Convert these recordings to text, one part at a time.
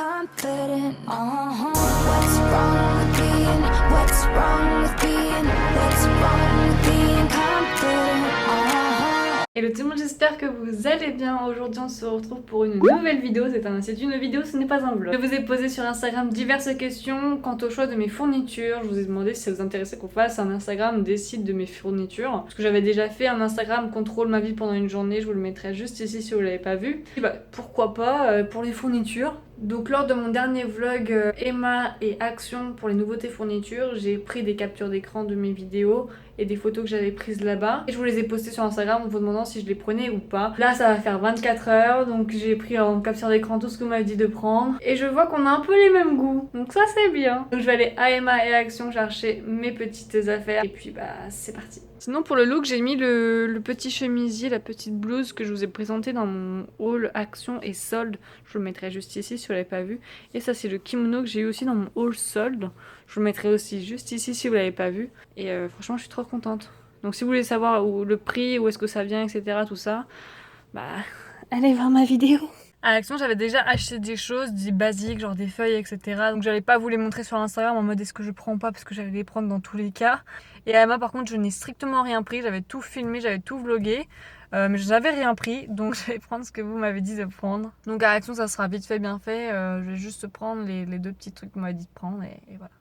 confident. What's wrong with being? What's wrong with being? What's wrong with being confident? Hello tout le monde, j'espère que vous allez bien. Aujourd'hui on se retrouve pour une nouvelle vidéo. C'est une vidéo, ce n'est pas un vlog. Je vous ai posé sur Instagram diverses questions quant au choix de mes fournitures. Je vous ai demandé si ça vous intéressait qu'on fasse un Instagram des sites de mes fournitures. Parce que j'avais déjà fait un Instagram contrôle ma vie pendant une journée. Je vous le mettrai juste ici si vous l'avez pas vu. Et bah pourquoi pas pour les fournitures. Donc lors de mon dernier vlog Emma et Action pour les nouveautés fournitures, j'ai pris des captures d'écran de mes vidéos et des photos que j'avais prises là-bas. Et je vous les ai postées sur Instagram en vous demandant si je les prenais ou pas. Là ça va faire 24 heures, donc j'ai pris en capture d'écran tout ce que vous m'avez dit de prendre. Et je vois qu'on a un peu les mêmes goûts, donc ça c'est bien. Donc je vais aller à Emma et Action chercher mes petites affaires et puis bah c'est parti. Sinon pour le look j'ai mis le petit chemisier, la petite blouse que je vous ai présenté dans mon haul Action et solde. Je vous le mettrai juste ici si vous l'avez pas vu. Et ça c'est le kimono que j'ai eu aussi dans mon haul solde. Je vous le mettrai aussi juste ici si vous l'avez pas vu. Et franchement je suis trop contente. Donc si vous voulez savoir le prix, où est-ce que ça vient, etc. tout ça, bah allez voir ma vidéo. À Action, j'avais déjà acheté des choses, des basiques, genre des feuilles, etc. Donc j'allais pas vous les montrer sur Instagram en mode est-ce que je prends ou pas parce que j'allais les prendre dans tous les cas. Et à Emma par contre je n'ai strictement rien pris, j'avais tout filmé, j'avais tout vlogué. Mais je n'avais rien pris, donc je vais prendre ce que vous m'avez dit de prendre. Donc à Action ça sera vite fait, bien fait. Je vais juste prendre les deux petits trucs que vous m'avez dit de prendre et voilà.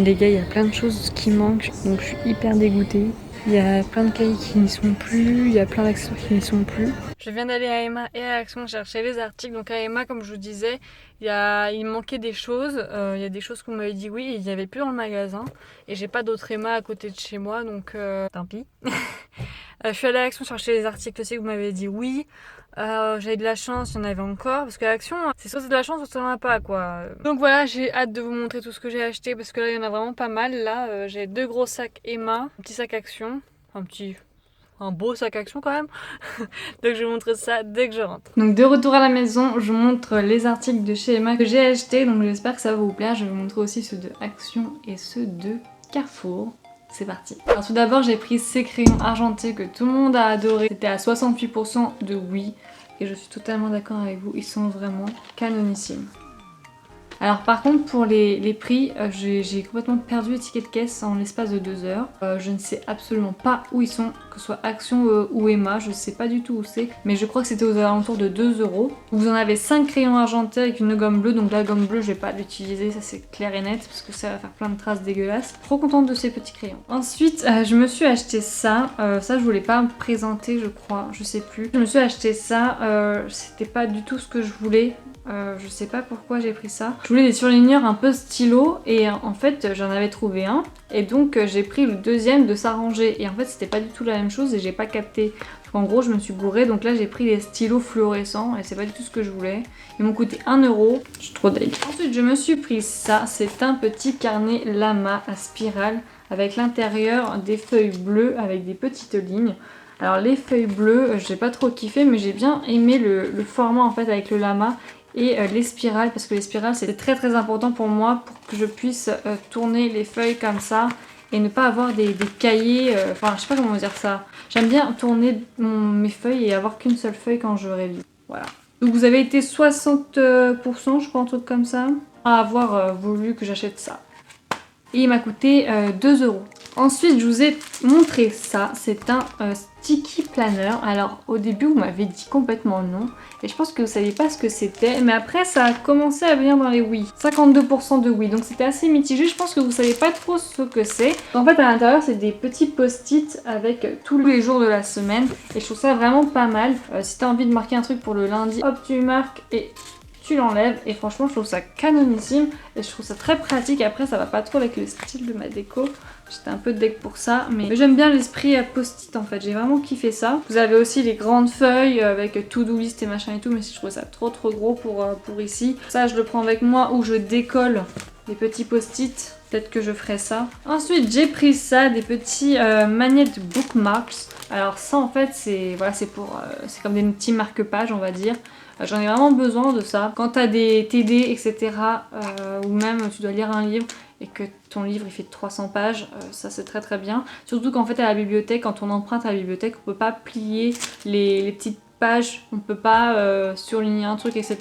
Les gars, il y a plein de choses qui manquent, donc je suis hyper dégoûtée. Il y a plein de cahiers qui n'y sont plus, il y a plein d'accessoires qui n'y sont plus. Je viens d'aller à Emma et à Action chercher les articles. Donc à Emma, comme je vous disais, il manquait des choses. Il y a des choses qu'on m'avait dit oui et il n'y avait plus dans le magasin. Et j'ai pas d'autre Emma à côté de chez moi, donc tant pis. Je suis allée à Action chercher les articles aussi que vous m'avez dit oui. J'avais de la chance, il y en avait encore. Parce qu'à Action, c'est soit c'est de la chance, soit ça n'en a pas quoi. Donc voilà, j'ai hâte de vous montrer tout ce que j'ai acheté. Parce que là, il y en a vraiment pas mal. Là, j'ai 2 gros sacs Emma, un petit sac Action, un beau sac Action quand même. Donc je vous montre ça dès que je rentre. Donc de retour à la maison, je vous montre les articles de chez Emma que j'ai achetés. Donc j'espère que ça va vous plaire. Je vais vous montrer aussi ceux de Action et ceux de Carrefour. C'est parti. Alors tout d'abord j'ai pris ces crayons argentés que tout le monde a adoré. C'était à 68% de oui. Et je suis totalement d'accord avec vous, ils sont vraiment canonissimes. Alors par contre pour les prix, j'ai complètement perdu les tickets de caisse en l'espace de 2 heures. Je ne sais absolument pas où ils sont, que ce soit Action ou Emma, je sais pas du tout où c'est. Mais je crois que c'était aux alentours de 2 €. Vous en avez 5 crayons argentés avec une gomme bleue, donc la gomme bleue je vais pas l'utiliser, ça c'est clair et net, parce que ça va faire plein de traces dégueulasses. Trop contente de ces petits crayons. Ensuite je me suis acheté ça, ça je voulais pas me présenter je crois, je sais plus. Je me suis acheté ça, c'était pas du tout ce que je voulais. Je sais pas pourquoi j'ai pris ça. Je voulais des surligneurs un peu stylo et en fait j'en avais trouvé un et donc j'ai pris le deuxième de s'arranger et en fait c'était pas du tout la même chose et j'ai pas capté. En gros je me suis gourée donc là j'ai pris des stylos fluorescents et c'est pas du tout ce que je voulais. Ils m'ont coûté 1 €, je suis trop deg. Ensuite je me suis pris ça, c'est un petit carnet Lama à spirale avec l'intérieur des feuilles bleues avec des petites lignes. Alors les feuilles bleues j'ai pas trop kiffé mais j'ai bien aimé le format en fait avec le lama. Et les spirales, parce que les spirales c'est très important pour moi pour que je puisse tourner les feuilles comme ça et ne pas avoir des cahiers, enfin je sais pas comment dire ça. J'aime bien tourner mes feuilles et avoir qu'une seule feuille quand je révise. Voilà. Donc vous avez été 60% je crois, un truc comme ça, à avoir voulu que j'achète ça. Et il m'a coûté 2 €. Ensuite je vous ai montré ça, c'est un sticky planner. Alors au début vous m'avez dit complètement non et je pense que vous saviez pas ce que c'était, mais après ça a commencé à venir dans les oui. 52% de oui, donc c'était assez mitigé, je pense que vous savez pas trop ce que c'est. En fait à l'intérieur c'est des petits post-it avec tous les jours de la semaine et je trouve ça vraiment pas mal. Si t'as envie de marquer un truc pour le lundi, hop tu marques et tu l'enlèves et franchement je trouve ça canonissime et je trouve ça très pratique. Après ça va pas trop avec le style de ma déco, j'étais un peu deg pour ça mais j'aime bien l'esprit à post-it en fait, j'ai vraiment kiffé ça. Vous avez aussi les grandes feuilles avec to-do list et machin et tout, mais si je trouve ça trop gros pour ici. Ça je le prends avec moi ou je décolle les petits post-it, peut-être que je ferai ça. Ensuite j'ai pris ça, des petits magnettes bookmarks. Alors ça en fait c'est voilà, c'est comme des petits marque-pages on va dire. J'en ai vraiment besoin de ça. Quand t'as des TD, etc. Ou même tu dois lire un livre et que ton livre il fait 300 pages, ça c'est très très bien. Surtout qu'en fait à la bibliothèque, quand on emprunte à la bibliothèque, on peut pas plier les petites pages, on peut pas surligner un truc, etc.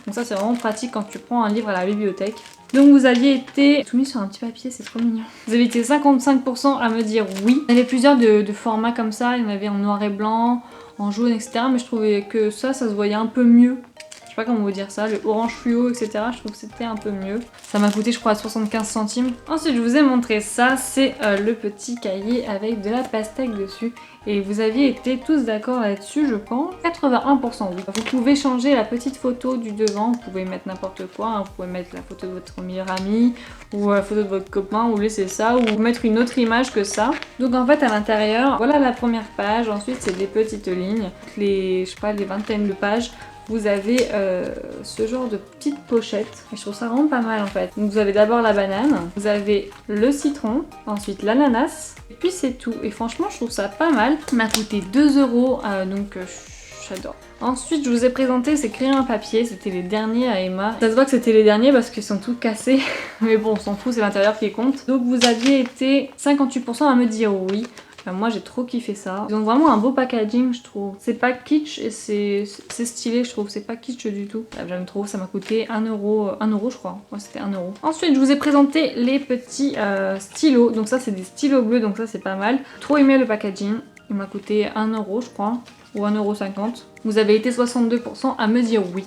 Donc ça c'est vraiment pratique quand tu prends un livre à la bibliothèque. Donc vous aviez été tout mis sur un petit papier, c'est trop mignon. Vous avez été 55% à me dire oui. Il y avait plusieurs de formats comme ça, il y en avait en noir et blanc, en jaune, etc. Mais je trouvais que ça se voyait un peu mieux. Je sais pas comment vous dire ça, le orange fluo, etc. Je trouve que c'était un peu mieux. Ça m'a coûté je crois 75 centimes. Ensuite je vous ai montré ça, c'est le petit cahier avec de la pastèque dessus. Et vous aviez été tous d'accord là-dessus, je pense. 81% oui. Vous pouvez changer la petite photo du devant, vous pouvez mettre n'importe quoi, hein. Vous pouvez mettre la photo de votre meilleur ami, ou la photo de votre copain, ou laisser ça, ou mettre une autre image que ça. Donc en fait à l'intérieur, voilà la première page, ensuite c'est des petites lignes, je sais pas, les vingtaines de pages. Vous avez ce genre de petite pochette et je trouve ça vraiment pas mal en fait. Donc vous avez d'abord la banane, vous avez le citron, ensuite l'ananas et puis c'est tout. Et franchement je trouve ça pas mal. Ça m'a coûté 2 €, donc j'adore. Ensuite je vous ai présenté ces crayons à papier, c'était les derniers à Emma. Ça se voit que c'était les derniers parce qu'ils sont tous cassés, mais bon on s'en fout, c'est l'intérieur qui compte. Donc vous aviez été 58% à me dire oui. Moi j'ai trop kiffé ça. Ils ont vraiment un beau packaging je trouve. C'est pas kitsch et c'est stylé je trouve. C'est pas kitsch du tout. J'aime trop. Ça m'a coûté 1 €. 1 € je crois. Ouais c'était 1 €. Ensuite je vous ai présenté les petits stylos. Donc ça c'est des stylos bleus donc ça c'est pas mal. Trop aimé le packaging. Il m'a coûté 1 € je crois. Ou 1,50 €. Vous avez été 62% à me dire oui.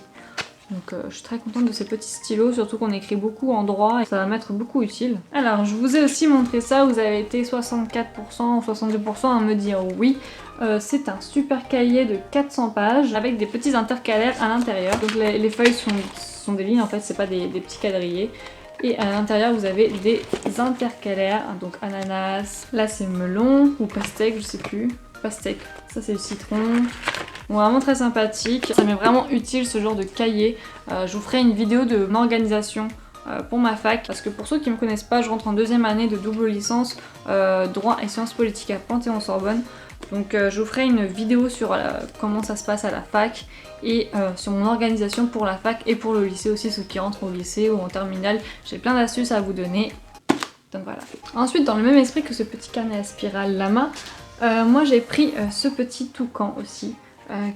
Donc je suis très contente de ces petits stylos, surtout qu'on écrit beaucoup en droit et ça va m'être beaucoup utile. Alors je vous ai aussi montré ça, vous avez été 64% ou 62% à me dire oui. C'est un super cahier de 400 pages avec des petits intercalaires à l'intérieur. Donc les feuilles sont des lignes en fait, c'est pas des petits quadrillés. Et à l'intérieur vous avez des intercalaires, donc ananas, là c'est melon ou pastèque, je sais plus. Pastèque, ça c'est le citron. Bon, vraiment très sympathique, ça m'est vraiment utile ce genre de cahier. Je vous ferai une vidéo de mon organisation pour ma fac, parce que pour ceux qui ne me connaissent pas, je rentre en deuxième année de double licence droit et sciences politiques à Panthéon-Sorbonne. Donc je vous ferai une vidéo sur comment ça se passe à la fac et sur mon organisation pour la fac et pour le lycée aussi, ceux qui rentrent au lycée ou en terminale. J'ai plein d'astuces à vous donner. Donc voilà. Ensuite, dans le même esprit que ce petit carnet à spirale Lama, moi j'ai pris ce petit toucan aussi.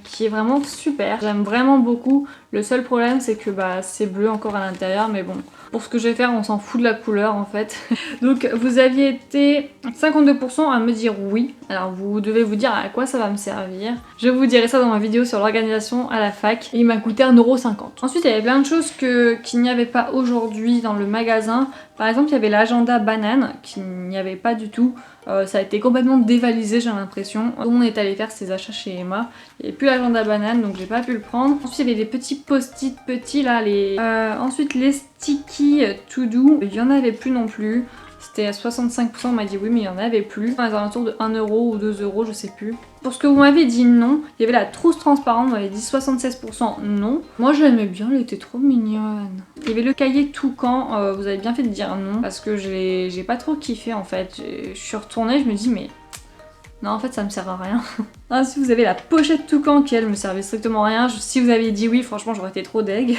Qui est vraiment super, j'aime vraiment beaucoup. Le seul problème c'est que c'est bleu encore à l'intérieur, mais bon, pour ce que je vais faire on s'en fout de la couleur en fait. Donc vous aviez été 52% à me dire oui. Alors vous devez vous dire à quoi ça va me servir. Je vous dirai ça dans ma vidéo sur l'organisation à la fac. Et il m'a coûté 1,50 €. Ensuite il y avait plein de choses qu'il n'y avait pas aujourd'hui dans le magasin. Par exemple il y avait l'agenda banane qu'il n'y avait pas du tout. Ça a été complètement dévalisé j'ai l'impression. On est allé faire ses achats chez Emma. Il n'y avait plus l'agenda banane donc j'ai pas pu le prendre. Ensuite il y avait des petits post-it petits là. Ensuite les sticky to do, il y en avait plus non plus. C'était à 65%, on m'a dit oui mais il y en avait plus. Dans les alentours de 1 € ou 2 €, je sais plus. Pour ce que vous m'avez dit non, il y avait la trousse transparente, vous m'avez dit 76% non. Moi je l'aimais bien, elle était trop mignonne. Il y avait le cahier toucan, vous avez bien fait de dire non, parce que j'ai pas trop kiffé en fait. Je suis retournée, je me dis mais... Non en fait ça me sert à rien. Ensuite vous avez la pochette toucan qui elle me servait strictement à rien. Si vous aviez dit oui franchement j'aurais été trop deg.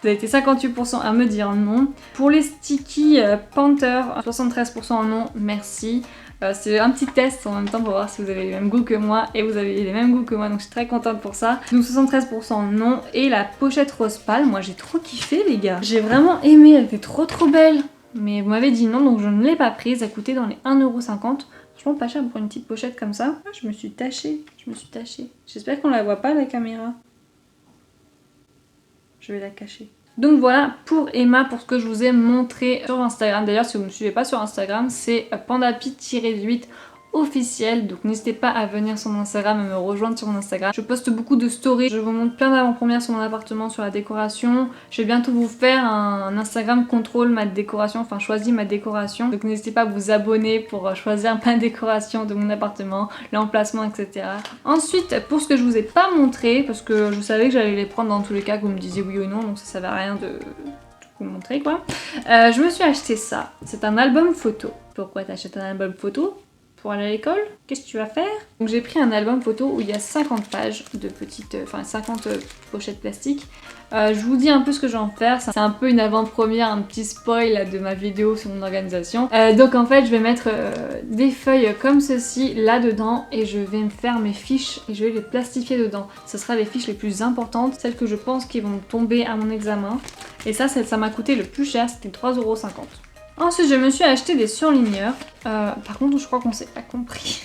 Vous avez été 58% à me dire non. Pour les sticky Panther, 73% non, merci. C'est un petit test en même temps pour voir si vous avez les mêmes goûts que moi et vous avez les mêmes goûts que moi donc je suis très contente pour ça. Donc 73% non. Et la pochette rose pâle, moi j'ai trop kiffé les gars. J'ai vraiment aimé, elle était trop belle. Mais vous m'avez dit non donc je ne l'ai pas prise, elle coûtait dans les 1,50 €. Franchement pas cher pour une petite pochette comme ça. Ah, je me suis tachée. J'espère qu'on la voit pas la caméra. Je vais la cacher. Donc voilà pour Emma, pour ce que je vous ai montré sur Instagram. D'ailleurs si vous ne me suivez pas sur Instagram, c'est pandapi-18 officiel, donc n'hésitez pas à venir sur mon Instagram et me rejoindre sur mon Instagram. Je poste beaucoup de stories, je vous montre plein d'avant-premières sur mon appartement, sur la décoration. Je vais bientôt vous faire un Instagram contrôle ma décoration, enfin choisis ma décoration. Donc n'hésitez pas à vous abonner pour choisir ma décoration de mon appartement, l'emplacement, etc. Ensuite, pour ce que je vous ai pas montré, parce que je savais que j'allais les prendre dans tous les cas que vous me disiez oui ou non, donc ça servait à rien de vous montrer quoi. Je me suis acheté ça, c'est un album photo. Pourquoi t'achètes un album photo? pour aller à l'école? Qu'est-ce que tu vas faire? Donc j'ai pris un album photo où il y a 50 pages de petites, 50 pochettes plastiques. Je vous dis un peu ce que je vais en faire, c'est un peu une avant-première, un petit spoil là, de ma vidéo sur mon organisation. Donc en fait je vais mettre des feuilles comme ceci là-dedans et je vais me faire mes fiches et je vais les plastifier dedans. Ce sera les fiches les plus importantes, celles que je pense qui vont tomber à mon examen. Et ça m'a coûté le plus cher, c'était 3,50 €. Ensuite, je me suis acheté des surligneurs. Par contre, je crois qu'on s'est pas compris.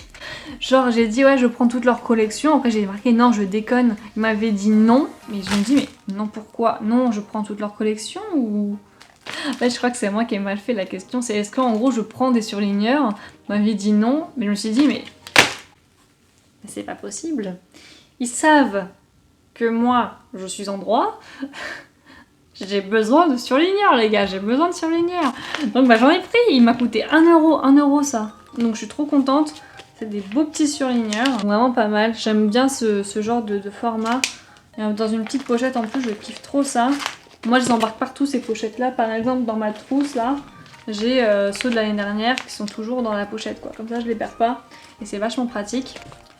Genre, j'ai dit ouais, je prends toute leur collection. Après, j'ai marqué non, je déconne. Il m'avait dit non. Mais je me dis, mais non, pourquoi? Non, je prends toute leur collection ou. En fait, je crois que c'est moi qui ai mal fait la question. C'est est-ce qu'en gros, je prends des surligneurs? Il m'avait dit non. Mais je me suis dit, mais c'est pas possible. Ils savent que moi, je suis en droit. J'ai besoin de surligneurs les gars, j'ai besoin de surligneurs. Donc bah j'en ai pris, il m'a coûté 1 €, 1 € ça. Donc je suis trop contente, c'est des beaux petits surligneurs, vraiment pas mal. J'aime bien ce genre de format. Et dans une petite pochette en plus, je kiffe trop ça. Moi je les embarque partout ces pochettes là, par exemple dans ma trousse là, j'ai ceux de l'année dernière qui sont toujours dans la pochette quoi. Comme ça je les perds pas et c'est vachement pratique.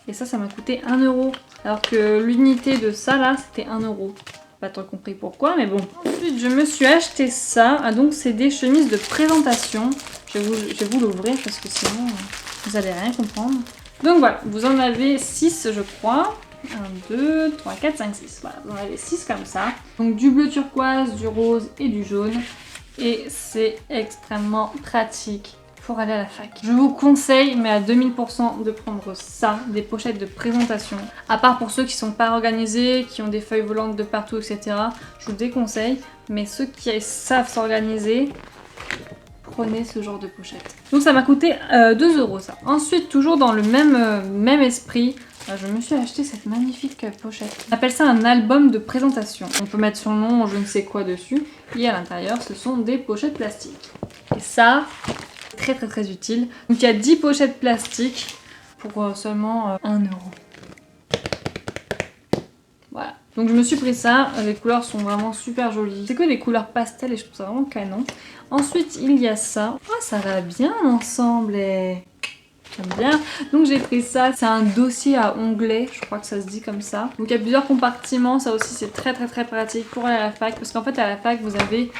Et ça m'a coûté 1 €. Alors que l'unité de ça là c'était 1 €. Pas trop compris pourquoi, mais bon. Ensuite, je me suis acheté ça. Ah, donc, c'est des chemises de présentation. Je vais vous l'ouvrir parce que sinon, vous allez rien comprendre. Donc voilà, vous en avez 6, je crois. 1, 2, 3, 4, 5, 6. Voilà, vous en avez 6 comme ça. Donc, du bleu turquoise, du rose et du jaune. Et c'est extrêmement pratique pour aller à la fac. Je vous conseille, mais à 2000%, de prendre ça, des pochettes de présentation. À part pour ceux qui sont pas organisés, qui ont des feuilles volantes de partout, etc. Je vous déconseille, mais ceux qui savent s'organiser, prenez ce genre de pochette. Donc ça m'a coûté 2 € ça. Ensuite, toujours dans le même esprit, je me suis acheté cette magnifique pochette. On appelle ça un album de présentation. On peut mettre son nom, je ne sais quoi dessus. Et à l'intérieur, ce sont des pochettes plastiques. Et ça, très utile. Donc il y a 10 pochettes plastiques pour seulement 1 €. Voilà. Donc je me suis pris ça, les couleurs sont vraiment super jolies. C'est que des couleurs pastel et je trouve ça vraiment canon. Ensuite il y a ça. Oh ça va bien ensemble et... J'aime bien. Donc j'ai pris ça, c'est un dossier à onglets, je crois que ça se dit comme ça. Donc il y a plusieurs compartiments, ça aussi c'est très pratique pour aller à la fac. Parce qu'en fait à la fac vous avez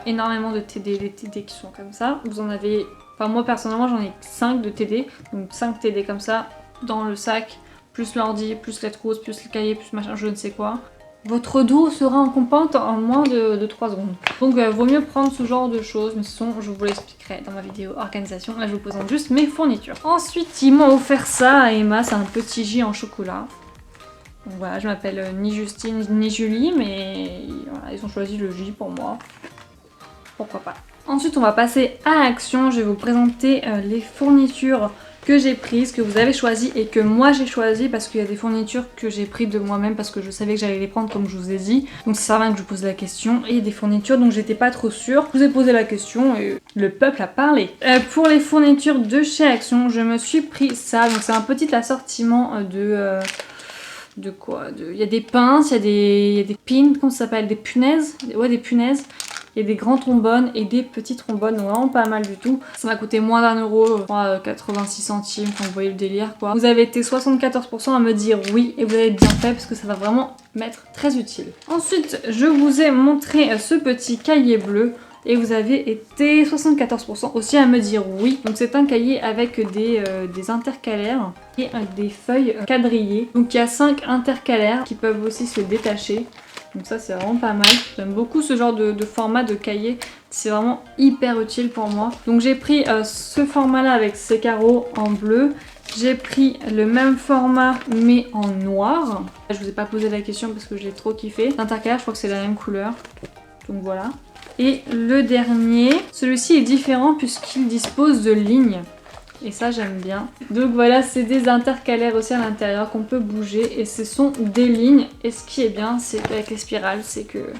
énormément de TD, les TD qui sont comme ça. Vous en avez, enfin moi personnellement j'en ai 5 de TD, donc 5 TD comme ça dans le sac, plus l'ordi, plus les trousses, plus le cahier, plus machin, je ne sais quoi. Votre dos sera en compacte en moins de 3 secondes. Donc vaut mieux prendre ce genre de choses, mais ce sont, je vous l'expliquerai dans ma vidéo organisation. Là je vous présente juste mes fournitures. Ensuite ils m'ont offert ça à Emma, c'est un petit J en chocolat. Donc voilà, je m'appelle ni Justine ni Julie, mais voilà, ils ont choisi le J pour moi. Pourquoi pas. Ensuite on va passer à l'action, je vais vous présenter les fournitures que j'ai prises, que vous avez choisies et que moi j'ai choisi parce qu'il y a des fournitures que j'ai prises de moi-même parce que je savais que j'allais les prendre comme je vous ai dit. Donc ça sert à rien que je pose la question. Et des fournitures dont j'étais pas trop sûre. Je vous ai posé la question et le peuple a parlé. Pour les fournitures de chez Action, je me suis pris ça. Donc c'est un petit assortiment de quoi? Il y a des pinces, il y a des pins, comment ça s'appelle? Des punaises? Ouais, des punaises. Il y a des grands trombones et des petits trombones, donc vraiment pas mal du tout. Ça m'a coûté moins d'1 €, je crois 86 centimes, quand vous voyez le délire quoi. Vous avez été 74% à me dire oui et vous avez bien fait parce que ça va vraiment m'être très utile. Ensuite, je vous ai montré ce petit cahier bleu. Et vous avez été 74% aussi à me dire oui. Donc c'est un cahier avec des intercalaires et des feuilles quadrillées. Donc il y a 5 intercalaires qui peuvent aussi se détacher. Donc ça c'est vraiment pas mal. J'aime beaucoup ce genre de format de cahier. C'est vraiment hyper utile pour moi. Donc j'ai pris ce format là avec ces carreaux en bleu. J'ai pris le même format mais en noir. Je vous ai pas posé la question parce que je l'ai trop kiffé. L'intercalaire je crois que c'est la même couleur. Donc voilà. Et le dernier, celui-ci est différent puisqu'il dispose de lignes. Et ça j'aime bien. Donc voilà, c'est des intercalaires aussi à l'intérieur qu'on peut bouger. Et ce sont des lignes. Et ce qui est bien, c'est avec les spirales, c'est que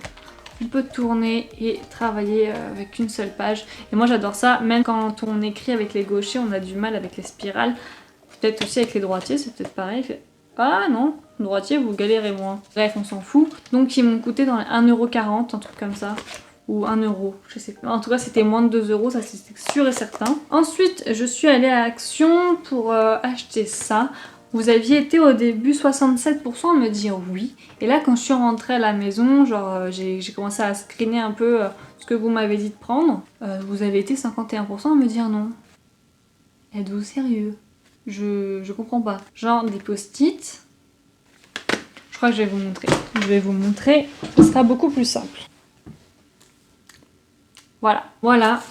on peut tourner et travailler avec une seule page. Et moi j'adore ça, même quand on écrit avec les gauchers, on a du mal avec les spirales. Peut-être aussi avec les droitiers, c'est peut-être pareil. Ah non, droitier vous galérez moins. Bref, on s'en fout. Donc ils m'ont coûté dans les 1,40 €, un truc comme ça. ou 1 euro, je sais pas. En tout cas c'était moins de 2 euros, ça c'était sûr et certain. Ensuite je suis allée à Action pour acheter ça. Vous aviez été au début 67% à me dire oui. Et là quand je suis rentrée à la maison, genre j'ai commencé à screener un peu ce que vous m'avez dit de prendre. Vous avez été 51% à me dire non. Êtes-vous sérieux? Je comprends pas. Genre des post-it. Je crois que je vais vous montrer. Je vais vous montrer. Ce sera beaucoup plus simple. Voilà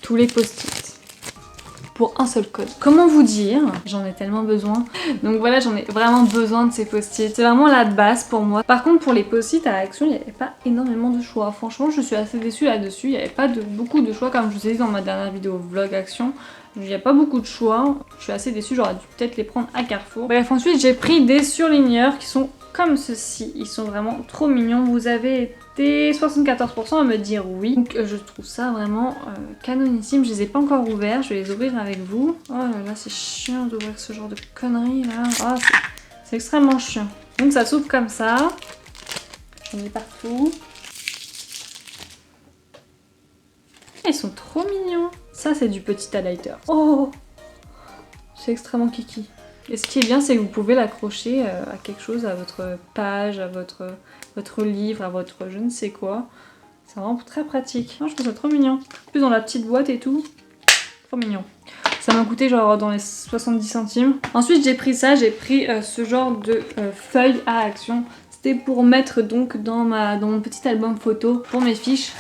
tous les post-it pour un seul code. Comment vous dire? J'en ai tellement besoin. Donc voilà, j'en ai vraiment besoin de ces post-it. C'est vraiment la base pour moi. Par contre, pour les post-it à Action, il n'y avait pas énormément de choix. Franchement, je suis assez déçue là-dessus. Il n'y avait pas beaucoup de choix, comme je vous ai dit dans ma dernière vidéo vlog Action. Il n'y a pas beaucoup de choix. Je suis assez déçue, j'aurais dû peut-être les prendre à Carrefour. Bref, ensuite, j'ai pris des surligneurs qui sont comme ceci. Ils sont vraiment trop mignons. Vous avez été 74% à me dire oui. Donc je trouve ça vraiment canonissime. Je les ai pas encore ouverts. Je vais les ouvrir avec vous. Oh là là, c'est chiant d'ouvrir ce genre de conneries là. Oh, c'est extrêmement chiant. Donc ça s'ouvre comme ça. J'en ai partout. Ils sont trop mignons. Ça c'est du petit highlighter. Oh, c'est extrêmement kiki. Et ce qui est bien, c'est que vous pouvez l'accrocher à quelque chose, à votre page, à votre livre, à votre je ne sais quoi. C'est vraiment très pratique. Non, je trouve ça trop mignon. En plus dans la petite boîte et tout. Trop mignon. Ça m'a coûté genre dans les 70 centimes. Ensuite j'ai pris ça, j'ai pris ce genre de feuille à Action. C'était pour mettre donc dans mon petit album photo pour mes fiches.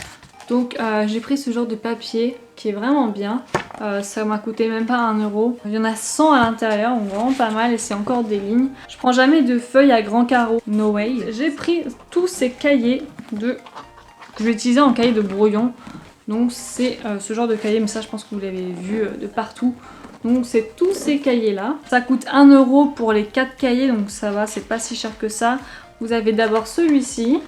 Donc j'ai pris ce genre de papier qui est vraiment bien. Ça m'a coûté même pas 1 euro. Il y en a 100 à l'intérieur, donc vraiment pas mal et c'est encore des lignes. Je prends jamais de feuilles à grands carreaux, no way. J'ai pris tous ces cahiers que je vais utiliser en cahier de brouillon. Donc c'est ce genre de cahier, mais ça je pense que vous l'avez vu de partout. Donc c'est tous ces cahiers là. Ça coûte 1 euro pour les 4 cahiers, donc ça va, c'est pas si cher que ça. Vous avez d'abord celui-ci.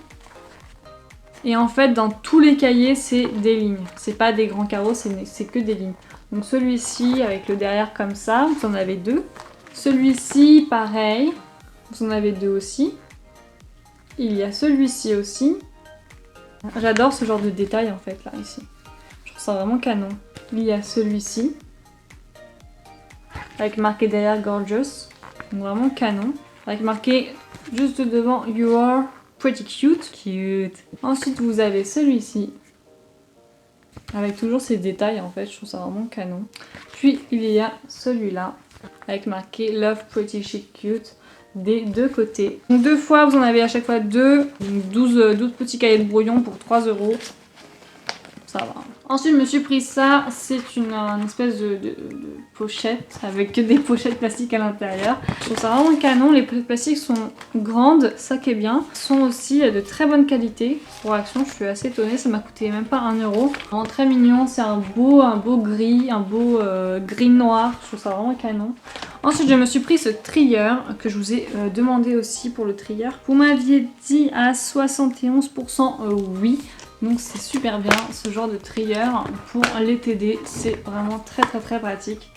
Et en fait, dans tous les cahiers, c'est des lignes. C'est pas des grands carreaux, c'est que des lignes. Donc celui-ci, avec le derrière comme ça, vous en avez 2. Celui-ci, pareil, vous en avez 2 aussi. Il y a celui-ci aussi. J'adore ce genre de détail en fait, là, ici. Je trouve ça vraiment canon. Il y a celui-ci, avec marqué derrière Gorgeous. Donc vraiment canon. Avec marqué juste devant You are pretty cute. Cute. Ensuite, vous avez celui-ci. Avec toujours ces détails en fait, je trouve ça vraiment canon. Puis il y a celui-là, avec marqué Love Pretty Chic Cute des deux côtés. Donc 2 fois, vous en avez à chaque fois 2, 12 petits cahiers de brouillon pour 3 euros. Ça va. Ensuite, je me suis pris ça, c'est une espèce de pochette avec que des pochettes plastiques à l'intérieur. Je trouve ça vraiment canon, les pochettes plastiques sont grandes, ça qui est bien. Sont aussi de très bonne qualité. Pour Action, je suis assez étonnée, ça m'a coûté même pas 1 euro. Vraiment très mignon, c'est un beau gris, un beau gris noir, je trouve ça vraiment canon. Ensuite, je me suis pris ce trieur que je vous ai demandé aussi pour le trieur. Vous m'aviez dit à 71% oui. Donc c'est super bien ce genre de trieur pour les TD, c'est vraiment très pratique.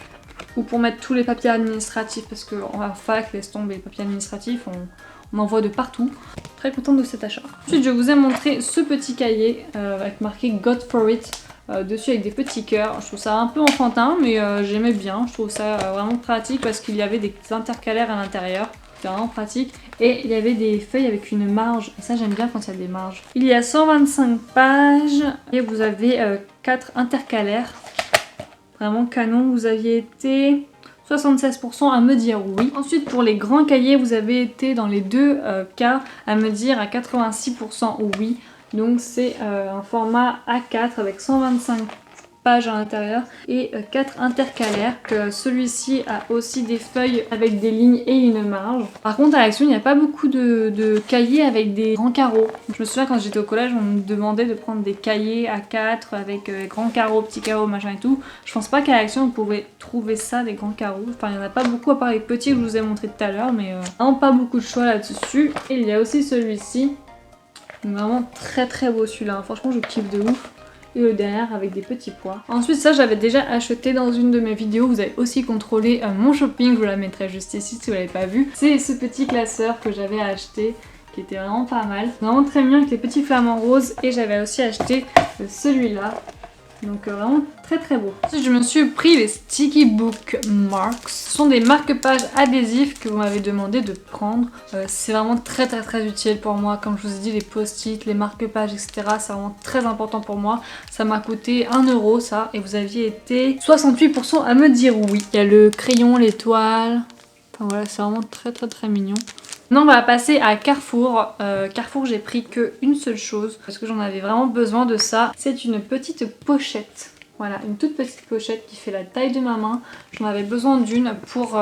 Ou pour mettre tous les papiers administratifs parce qu'en fac, laisse tomber les papiers administratifs, on en voit de partout. Très contente de cet achat. Ensuite je vous ai montré ce petit cahier avec marqué God for it dessus avec des petits cœurs. Je trouve ça un peu enfantin mais j'aimais bien, je trouve ça vraiment pratique parce qu'il y avait des intercalaires à l'intérieur. C'est vraiment pratique. Et il y avait des feuilles avec une marge. Et ça, j'aime bien quand il y a des marges. Il y a 125 pages. Et vous avez 4 intercalaires. Vraiment canon. Vous aviez été 76% à me dire oui. Ensuite, pour les grands cahiers, vous avez été dans les 2 cas à me dire à 86% oui. Donc c'est un format A4 avec 125 pages à l'intérieur et 4 intercalaires. Que celui-ci a aussi des feuilles avec des lignes et une marge. Par contre à Action il n'y a pas beaucoup de cahiers avec des grands carreaux. Je me souviens quand j'étais au collège on me demandait de prendre des cahiers A4 avec grands carreaux, petits carreaux, machin et tout. Je pense pas qu'à Action vous pouvez trouver ça, des grands carreaux. Enfin il n'y en a pas beaucoup à part les petits que je vous ai montré tout à l'heure mais vraiment pas beaucoup de choix là-dessus. Et il y a aussi celui-ci. Vraiment très beau celui-là. Franchement je kiffe de ouf. Et le derrière avec des petits pois. Ensuite ça j'avais déjà acheté dans une de mes vidéos, vous avez aussi contrôlé mon shopping, je vous la mettrai juste ici si vous l'avez pas vu. C'est ce petit classeur que j'avais acheté qui était vraiment pas mal. Vraiment très mignon avec les petits flamants roses. Et j'avais aussi acheté celui-là. Donc vraiment très très beau. Ensuite je me suis pris les Sticky Book Marks. Ce sont des marque-pages adhésifs que vous m'avez demandé de prendre. C'est vraiment très utile pour moi. Comme je vous ai dit, les post-it, les marque-pages, etc. C'est vraiment très important pour moi. Ça m'a coûté 1 € ça. Et vous aviez été 68% à me dire oui. Il y a le crayon, l'étoile. Enfin voilà, c'est vraiment très mignon. Maintenant on va passer à Carrefour. Carrefour j'ai pris qu'une seule chose parce que j'en avais vraiment besoin de ça. C'est une petite pochette. Voilà, une toute petite pochette qui fait la taille de ma main. J'en avais besoin d'une pour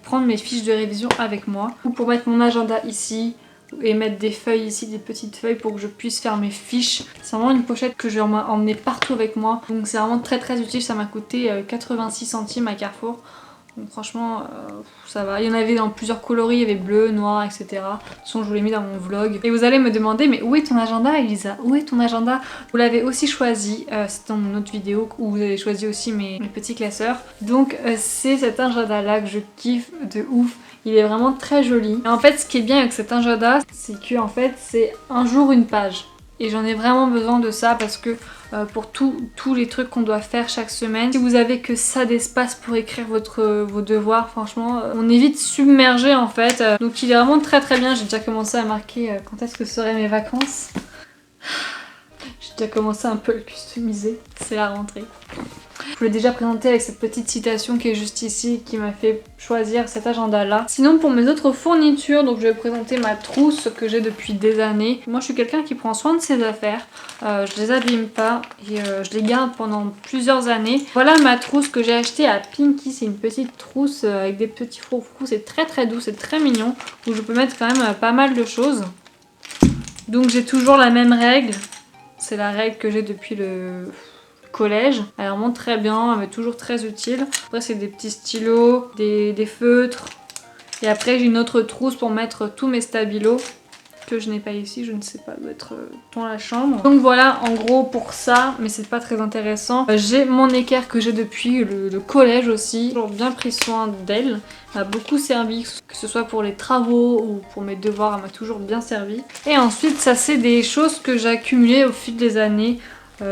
prendre mes fiches de révision avec moi. Ou pour mettre mon agenda ici et mettre des feuilles ici, des petites feuilles pour que je puisse faire mes fiches. C'est vraiment une pochette que je vais emmener partout avec moi. Donc c'est vraiment très utile, ça m'a coûté 86 centimes à Carrefour. Donc franchement ça va, il y en avait dans plusieurs coloris, il y avait bleu, noir, etc. De toute façon je vous l'ai mis dans mon vlog. Et vous allez me demander mais où est ton agenda Elisa? Où est ton agenda? Vous l'avez aussi choisi, c'est dans mon autre vidéo où vous avez choisi aussi mes petits classeurs. Donc c'est cet agenda là que je kiffe de ouf. Il est vraiment très joli. Et en fait ce qui est bien avec cet agenda c'est que en fait c'est un jour une page. Et j'en ai vraiment besoin de ça parce que pour tous les trucs qu'on doit faire chaque semaine, si vous avez que ça d'espace pour écrire vos devoirs, franchement, on est vite submergé en fait. Donc il est vraiment très bien. J'ai déjà commencé à marquer quand est-ce que seraient mes vacances. J'ai déjà commencé un peu à le customiser. C'est la rentrée. Je vous l'ai déjà présenté avec cette petite citation qui est juste ici, qui m'a fait choisir cet agenda là. Sinon pour mes autres fournitures, donc je vais vous présenter ma trousse que j'ai depuis des années. Moi je suis quelqu'un qui prend soin de ses affaires, je les abîme pas et je les garde pendant plusieurs années. Voilà ma trousse que j'ai achetée à Pinky, c'est une petite trousse avec des petits froufrous, c'est très doux, c'est très mignon, où je peux mettre quand même pas mal de choses. Donc j'ai toujours la même règle, c'est la règle que j'ai depuis le collège. Elle est vraiment très bien, elle est toujours très utile. Après c'est des petits stylos, des feutres. Et après j'ai une autre trousse pour mettre tous mes stabilos que je n'ai pas ici, je ne sais pas, doit être dans la chambre. Donc voilà en gros pour ça, mais c'est pas très intéressant. J'ai mon équerre que j'ai depuis le collège aussi. J'ai toujours bien pris soin d'elle. Elle m'a beaucoup servi, que ce soit pour les travaux ou pour mes devoirs, elle m'a toujours bien servi. Et ensuite ça c'est des choses que j'ai accumulées au fil des années.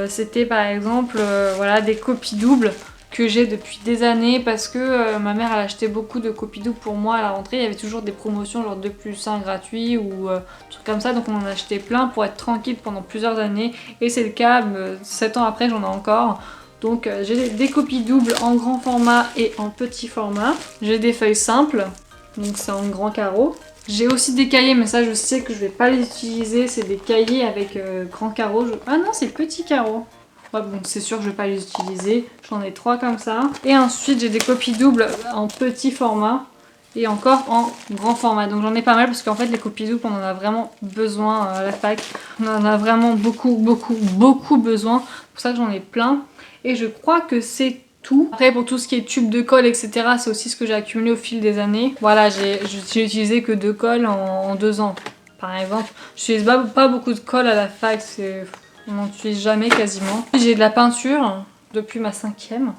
C'était par exemple voilà, des copies doubles que j'ai depuis des années parce que ma mère elle achetait beaucoup de copies doubles pour moi à la rentrée. Il y avait toujours des promotions genre 2+1 gratuit ou trucs comme ça, donc on en achetait plein pour être tranquille pendant plusieurs années et c'est le cas, 7 ans après j'en ai encore. Donc j'ai des copies doubles en grand format et en petit format. J'ai des feuilles simples, donc c'est en grand carreau. J'ai aussi des cahiers, mais ça je sais que je vais pas les utiliser. C'est des cahiers avec grand carreau. Ah non, c'est petit carreau. Ouais, bon, c'est sûr que je vais pas les utiliser. J'en ai 3 comme ça. Et ensuite, j'ai des copies doubles en petit format et encore en grand format. Donc j'en ai pas mal parce qu'en fait, les copies doubles, on en a vraiment besoin à la fac. On en a vraiment beaucoup besoin. C'est pour ça que j'en ai plein. Et je crois que c'est tout. Après pour tout ce qui est tube de colle etc, c'est aussi ce que j'ai accumulé au fil des années. Voilà, j'ai utilisé que 2 colles en 2 ans par exemple. J'utilise pas beaucoup de colle à la fac, on n'en utilise jamais quasiment. J'ai de la peinture depuis ma cinquième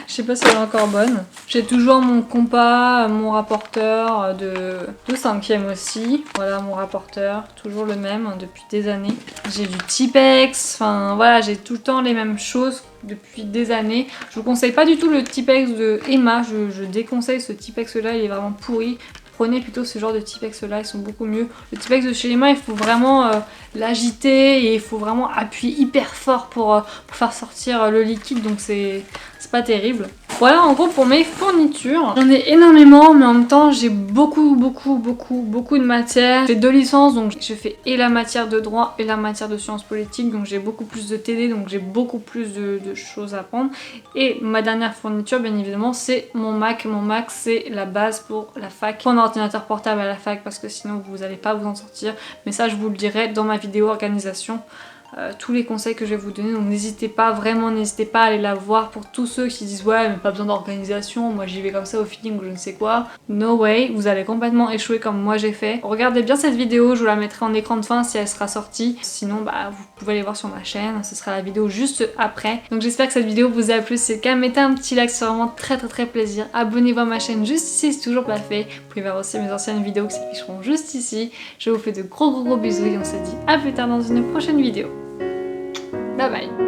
je sais pas si elle est encore bonne. J'ai toujours mon compas, mon rapporteur de 5e aussi. Voilà mon rapporteur, toujours le même depuis des années. J'ai du Tipex, enfin voilà, j'ai tout le temps les mêmes choses depuis des années. Je vous conseille pas du tout le Tipex de Emma, je déconseille ce Tipex là, il est vraiment pourri. Prenez plutôt ce genre de Tipex là, ils sont beaucoup mieux. Le Tipex de chez Emma, il faut vraiment l'agiter et il faut vraiment appuyer hyper fort pour faire sortir le liquide, donc c'est pas terrible. Voilà en gros pour mes fournitures. J'en ai énormément mais en même temps j'ai beaucoup de matière. J'ai 2 licences donc je fais et la matière de droit et la matière de sciences politiques, donc j'ai beaucoup plus de TD, donc j'ai beaucoup plus de choses à apprendre. Et ma dernière fourniture bien évidemment c'est mon Mac. Mon Mac c'est la base pour la fac. Prendre un ordinateur portable à la fac parce que sinon vous n'allez pas vous en sortir. Mais ça je vous le dirai dans ma vidéo organisation tous les conseils que je vais vous donner. Donc n'hésitez pas, vraiment n'hésitez pas à aller la voir. Pour tous ceux qui disent ouais mais pas besoin d'organisation, moi j'y vais comme ça au feeling ou je ne sais quoi. No way, vous allez complètement échouer comme moi j'ai fait. Regardez bien cette vidéo, je vous la mettrai en écran de fin si elle sera sortie. Sinon bah vous pouvez aller voir sur ma chaîne, ce sera la vidéo juste après. Donc j'espère que cette vidéo vous a plu. Si c'est le cas, mettez un petit like, c'est vraiment très plaisir. Abonnez-vous à ma chaîne juste ici, c'est toujours pas fait. Vous pouvez voir aussi mes anciennes vidéos qui s'afficheront juste ici. Je vous fais de gros bisous et on se dit à plus tard dans une prochaine vidéo. Bye bye.